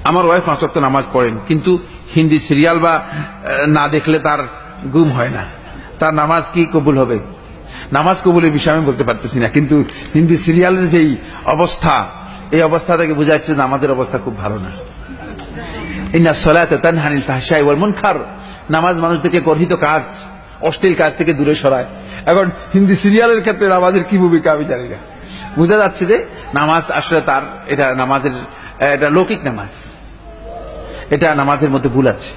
আমার ওয়াইফ 5 ওয়াক্ত নামাজ পড়েন, কিন্তু হিন্দি সিরিয়াল বা না দেখলে তার ঘুম হয় না, তার নামাজ কি কবুল হবে? নামাজ কবুলের বিষয়ে আমি বলতে পারতেছি না, কিন্তু হিন্দি সিরিয়ালের যেই অবস্থা, এই অবস্থা থেকে বোঝা যাচ্ছে যে আমাদের অবস্থা খুব ভালো না। ইন্নাস সালাতা তানহা আনিল ফাহশাই ওয়াল মুনকার, নামাজ মানুষদেরকে গর্হিত কাজ, অশ্লীল কাজ থেকে দূরে সরায়। এখন হিন্দি সিরিয়ালের ক্ষেত্রে নামাজের কি ভূমিকা আমি জানি না। বোঝা যাচ্ছে যে নামাজ আসলে তার, এটা নামাজের, এটা লৌকিক নামাজ, এটা নামাজের মধ্যে ভুল আছে।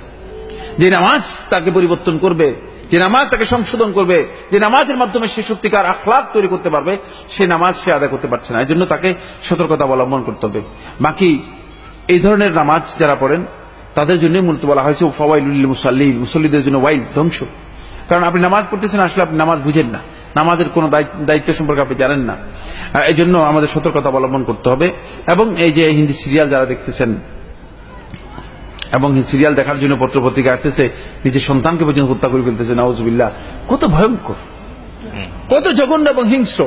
যে নামাজ তাকে পরিবর্তন করবে, যে নামাজ তাকে সংশোধন করবে, যে নামাজের মাধ্যমে সে সত্যিকার আখলাক তৈরি করতে পারবে, সে নামাজ সে আদায় করতে পারছে না। এই জন্য তাকে সতর্কতা অবলম্বন করতে হবে। বাকি এই ধরনের নামাজ যারা পড়েন তাদের জন্য মূলত বলা হয়েছে ফাওয়াইলুল লিল মুসাল্লিন, মুসল্লিদের জন্য ওয়াইল, ধ্বংস। কারণ আপনি নামাজ পড়তেছেন, আসলে আপনি নামাজ বুঝেন না, নামাজের কোন দায়িত্ব সম্পর্কে আপনি জানেন না। এই জন্য আমাদের সতর্কতা অবলম্বন করতে হবে। এবং এই যে হিন্দি সিরিয়াল যারা দেখতেছেন এবং সিরিয়াল দেখার জন্য পত্রপত্রিকা আসতেছে, নিজের সন্তানকে পর্যন্ত হত্যা করে ফেলতেছে, নাউজুবিল্লাহ, কত ভয়ঙ্কর, কত জঘন্য এবং হিংস্র।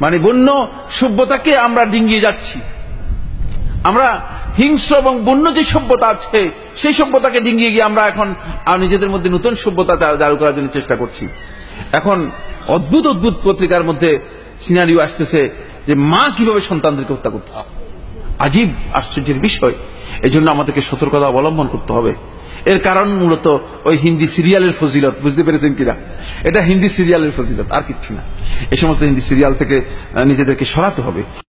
মানে বন্য সভ্যতাকে আমরা ডিঙ্গিয়ে যাচ্ছি, আমরা হিংস্র এবং বন্য যে সভ্যতা আছে সেই সভ্যতাকে ডিঙ্গিয়ে গিয়ে আমরা এখন নিজেদের মধ্যে নতুন সভ্যতা চালু করার জন্য চেষ্টা করছি। এখন অদ্ভুত অদ্ভুত পত্রিকার মধ্যে সিনারিও আসতেছে যে মা কিভাবে সন্তানদেরকে হত্যা করতেছে, আজীব আশ্চর্যের বিষয়। এই জন্য আমাদেরকে সতর্কতা অবলম্বন করতে হবে। এর কারণ মূলত ওই হিন্দি সিরিয়ালের ফজিলত, বুঝতে পেরেছেন কিনা? এটা হিন্দি সিরিয়ালের ফজিলত, আর কিচ্ছু না। এই সমস্ত হিন্দি সিরিয়াল থেকে নিজেদেরকে সরাতে হবে।